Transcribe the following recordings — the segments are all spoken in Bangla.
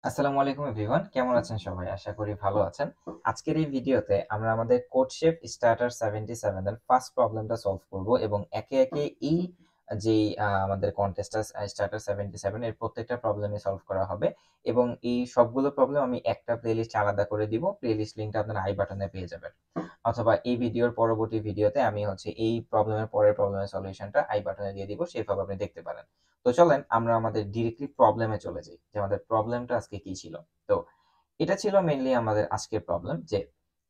আসসালামু আলাইকুম এভরিওয়ান, কেমন আছেন সবাই? আশা করি ভালো আছেন। আজকের এই ভিডিওতে আমরা আমাদের কোডশেফ স্টার্টার 77 এর ফার্স্ট প্রবলেমটা সলভ করব এবং একে একে এই যেই আমাদের কন্টেস্টার স্টার্টার 77 এর প্রত্যেকটা প্রবলেমই সলভ করা হবে এবং এই সবগুলো প্রবলেম আমি একটা প্লেলিস্ট আলাদা করে দিব। প্লেলিস্ট লিংকটা আপনারা আই বাটনে পেয়ে যাবেন, অথবা এই ভিডিওর পরবর্তী ভিডিওতে আমি এই প্রবলেমের পরের প্রবলেমের সলিউশনটা আই বাটনে দিয়ে দিব, সেভাবে আপনি দেখতে পারেন। তো চলেন আমরা আমাদের ডিরেক্টলি প্রবলেমে চলে যাই যে আমাদের প্রবলেমটা আজকে কি ছিল। তো এটা ছিল মেইনলি আমাদের আজকের প্রবলেম যে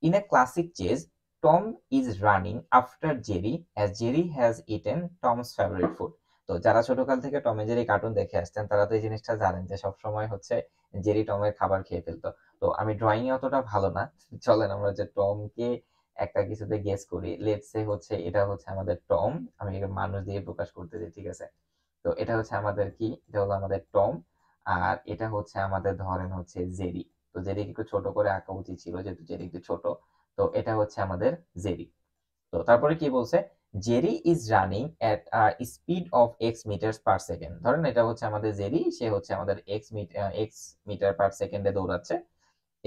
in a classic chase Tom is running after Jerry as Jerry has eaten Tom's favourite food. তো যারা ছোটকাল থেকে টম এন্ড জেরি কার্টুন দেখে আসছেন তারা তো এই জিনিসটা জানেন যে সবসময় জেরি টমের খাবার খেয়ে ফেলতো। তো আমি ড্রয়িং এ অতটা ভালো না, চলেন আমরা যে টমকে একটা কিছুতে গেস করি। লেটস সে এটা আমাদের টম। আমি একে মানুষ দিয়ে প্রকাশ করতে দিই, ঠিক আছে? তো এটা আমাদের কি, এটা হলো আমাদের টম, আর এটা আমাদের ধরেন জেরি। তো জেরিকে একটু ছোট করে আঁকা উচিত ছিল যেহেতু জেরি একটু ছোট। তো এটা আমাদের জেরি। তো তারপরে কি বলছে, Jerry is running at speed of X metre per second. ধরেন এটা আমাদের জেরি, সে আমাদের এক্স মিটার পার সেকেন্ডে দৌড়াচ্ছে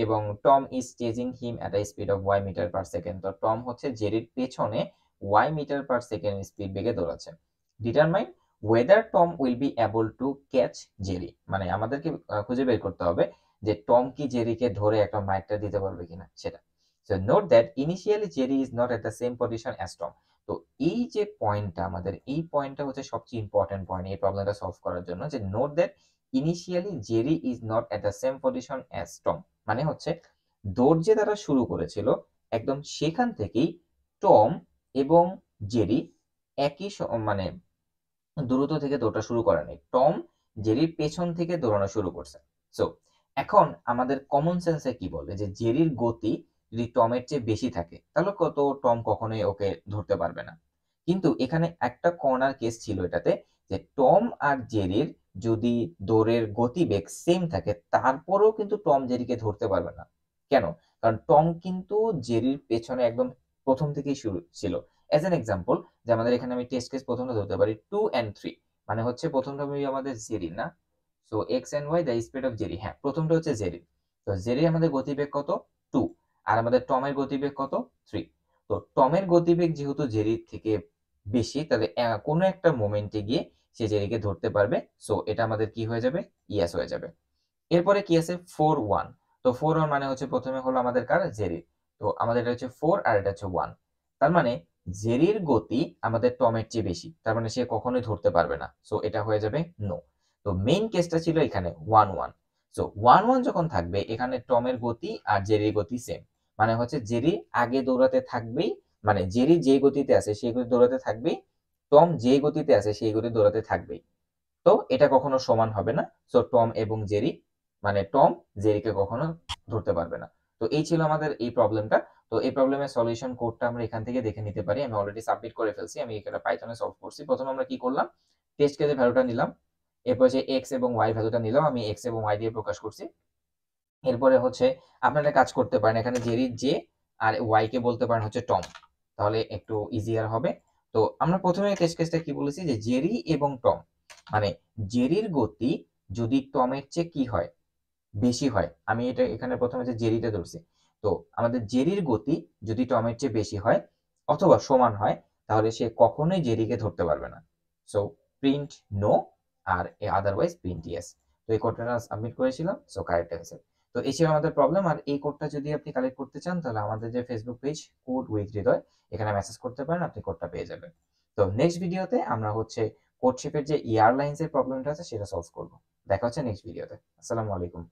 এবং Tom is chasing him at a speed of Y metre per second. তো টম জেরির পেছনে Y metre per second speed বেগে দৌড়াচ্ছে। Determine whether Tom will be able to catch Jerry. মানে আমাদেরকে খুঁজে বের করতে হবে যে টম কি জেরিকে ধরে একটা মাইকটা দিতে পারবে কিনা সেটা। So note that initially Jerry is not at the same position as Tom. তো এই যে পয়েন্টটা, আমাদের এই পয়েন্টটা সবচেয়ে ইম্পর্টেন্ট পয়েন্ট এই প্রবলেমটা সলভ করার জন্য, যে note that initially Jerry is not at the same position as Tom. মানে দৌড় যে তারা শুরু করেছিল একদম সেখান থেকেই টম এবং জেরি একই মানে দ্রুত থেকে দৌড়টা শুরু করে নাই। টম জেরির পেছন থেকে দৌড়ানো শুরু করছে। সো এখন আমাদের কমন সেন্সে কি বলে যে জেরির গতি যদি টমের চেয়ে বেশি থাকে তাহলে টম কখনোই ওকে ধরতে পারবে না। কিন্তু এখানে একটা কর্নার কেস ছিল এটাতে, যে টম আর জেরির যদি দৌড়ের গতিবেগ সেম থাকে তারপরেও কিন্তু টম জেরিকে ধরতে পারবে না। কেন? কারণ টম কিন্তু জেরির পেছনে একদম প্রথম থেকেই শুরু ছিল। এজ এন এক্সাম্পল, যে আমাদের এখানে আমি টেস্ট কেস প্রথমটা ধরতে পারি 2 and 3, মানে প্রথমটা হবে আমাদের জেরি না। So X and Y the speed of Jerry, হ্যাঁ প্রথমটা জেরি। তো জেরি আমাদের গতিবেগ কত? 2। আর আমাদের টমের গতিবেগ কত? 3। তো টমের গতিবেগ যেহেতু জেরির থেকে বেশি, তাহলে কোনো একটা মোমেন্টে গিয়ে সে জেরিকে ধরতে পারবে। সো এটা আমাদের কি হয়ে যাবে? ইয়েস হয়ে যাবে। এরপরে কি আছে? 4-1। তো 4-1 মানে প্রথমে হলো আমাদের কার? জেরির। তো আমাদের এটা 4 আর এটা 1। তার মানে জেরির গতি আমাদের টমের চেয়ে বেশি, তার মানে সে কখনোই ধরতে পারবে না। সো এটা হয়ে যাবে নো। তো মেইন কেসটা ছিল এখানে 1-1। সো 1-1 যখন থাকবে এখানে টমের গতি আর জেরির গতি সেম, মানে জেরি আগে দৌড়াতে থাকবেই, মানে জেরি যে গতিতে আছে সেই গতি দৌড়াতে থাকবেই, টম যে গতিতে আছে সেই গতি দৌড়াতে থাকবেই। তো এটা কখনো সমান হবে না। সো টম এবং জেরি, মানে টম জেরিকে কখনো ধরতে পারবে না। তো এই ছিল আমাদের এই প্রবলেমটা। তো এই প্রবলেমের সলিউশন কোডটা আমরা এখান থেকে দেখে নিতে পারি। আমি অলরেডি সাবমিট করে ফেলছি, আমি এটা পাইথনে সলভ করছি। প্রথমে আমরা কি করলাম, টেস্ট কেসের ভ্যালুটা নিলাম, এরপর এক্স এবং ওয়াই ভ্যালুটা নিলাম, আমি এক্স এবং ওয়াই দিয়ে প্রকাশ করছি। এরপরে আপনারা কাজ করতে পারেন, এখানে জেরির জে আর ওয়াই কে বলতে পারেন টম, তাহলে একটু ইজিয়ার হবে। তো আমরা প্রথমে টেস্ট কেসটা কি বলেছি, যে জেরি এবং টম, মানে জেরির গতি যদি টমের চেয়ে কি হয়? বেশি হয়। আমি এটা এখানে প্রথমে জেরিটা ধরছি। তো আমাদের জেরির গতি যদি টমের চেয়ে বেশি হয় অথবা সমান হয় তাহলে সে কখনোই জেরিকে ধরতে পারবে না। সো প্রিন্ট নো, আর আদারওয়াইজ প্রিন্ট ইয়েস। তো এই কোডটা সাবমিট করেছিলাম, সো কারেক্ট অ্যান্সার। তো এই ছিল আমাদের প্রবলেম। আর এই কোডটা যদি আপনি কালেক্ট করতে চান তাহলে আমাদের যে ফেসবুক পেজ কোড উইথ হৃদয়, এখানে মেসেজ করতে পারেন, আপনি কোডটা পেয়ে যাবেন। তো নেক্সট ভিডিওতে আমরা কোড শেপের যে এয়ারলাইন্স এর প্রবলেমটা আছে সেটা সলভ করব। দেখা হচ্ছে নেক্সট ভিডিওতে। আসসালামু আলাইকুম।